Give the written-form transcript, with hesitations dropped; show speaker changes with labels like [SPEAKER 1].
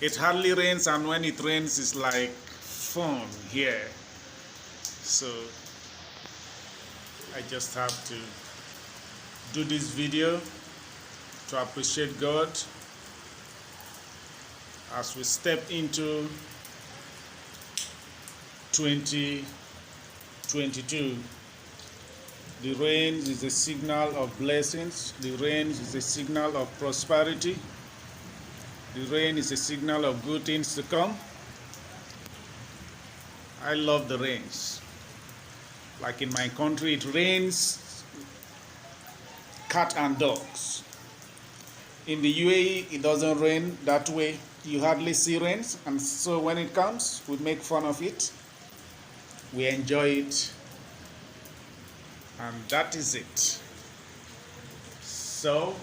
[SPEAKER 1] It hardly rains, and when it rains, it's like fun here. So I just have to do this video to appreciate God as we step into 2022. The rain is a signal of blessings. The rain is a signal of prosperity. The rain is a signal of good things to come. I love the rains. Like in my country, it rains cat and dogs. In the UAE, it doesn't rain that way. You hardly see rains, and so when it comes, we make fun of it. We enjoy it, and that is it. So